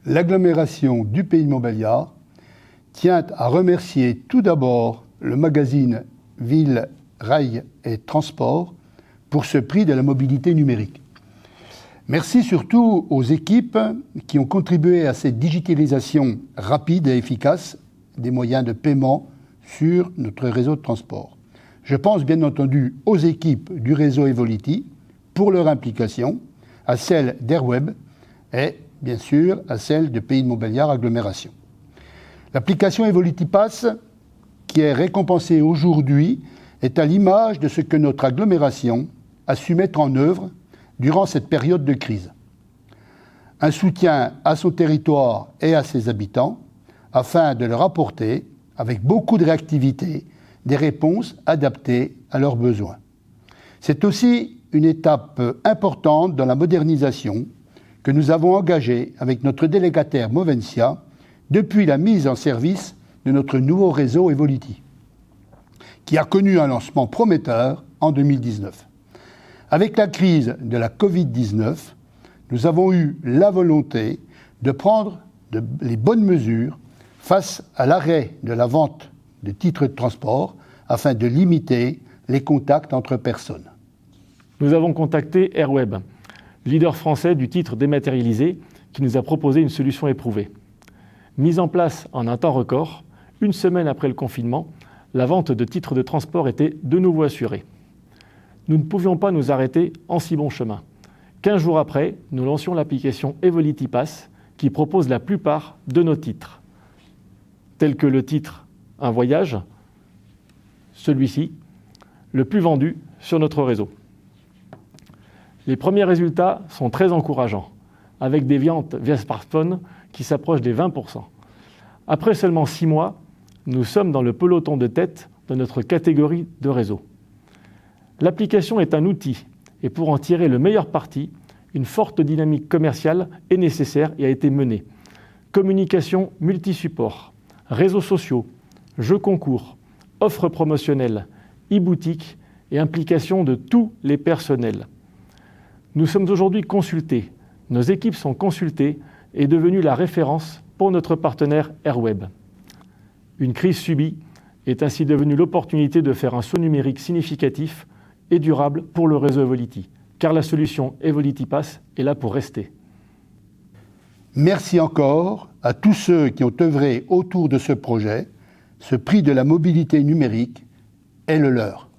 L'agglomération du Pays de Montbéliard tient à remercier tout d'abord le magazine Ville, Rail et Transport pour ce prix de la mobilité numérique. Merci surtout aux équipes qui ont contribué à cette digitalisation rapide et efficace des moyens de paiement sur notre réseau de transport. Je pense bien entendu aux équipes du réseau Evolity pour leur implication, à celle d'Airweb et bien sûr à celle de Pays de Montbéliard Agglomération. L'application Evolity Pass, qui est récompensée aujourd'hui, est à l'image de ce que notre agglomération a su mettre en œuvre durant cette période de crise. Un soutien à son territoire et à ses habitants afin de leur apporter, avec beaucoup de réactivité, des réponses adaptées à leurs besoins. C'est aussi une étape importante dans la modernisation que nous avons engagée avec notre délégataire Movensia depuis la mise en service de notre nouveau réseau Evolity, qui a connu un lancement prometteur en 2019. Avec la crise de la Covid-19, nous avons eu la volonté de prendre les bonnes mesures face à l'arrêt de la vente de titres de transport afin de limiter les contacts entre personnes. Nous avons contacté Airweb, leader français du titre dématérialisé, qui nous a proposé une solution éprouvée. Mise en place en un temps record, une semaine après le confinement, la vente de titres de transport était de nouveau assurée. Nous ne pouvions pas nous arrêter en si bon chemin. 15 jours après, nous lancions l'application Evolity Pass qui propose la plupart de nos titres, tels que le titre « Un voyage », celui-ci, le plus vendu sur notre réseau. Les premiers résultats sont très encourageants, avec des ventes via smartphone qui s'approchent des 20%. Après seulement 6 mois, nous sommes dans le peloton de tête de notre catégorie de réseau. L'application est un outil et pour en tirer le meilleur parti, une forte dynamique commerciale est nécessaire et a été menée. Communication multi-support, réseaux sociaux, jeux concours, offres promotionnelles, e-boutique et implication de tous les personnels. Nous sommes aujourd'hui consultés, nos équipes sont consultées et devenues la référence pour notre partenaire Airweb. Une crise subie est ainsi devenue l'opportunité de faire un saut numérique significatif et durable pour le réseau Evolity, car la solution Evolity Pass est là pour rester. Merci encore à tous ceux qui ont œuvré autour de ce projet. Ce prix de la mobilité numérique est le leur.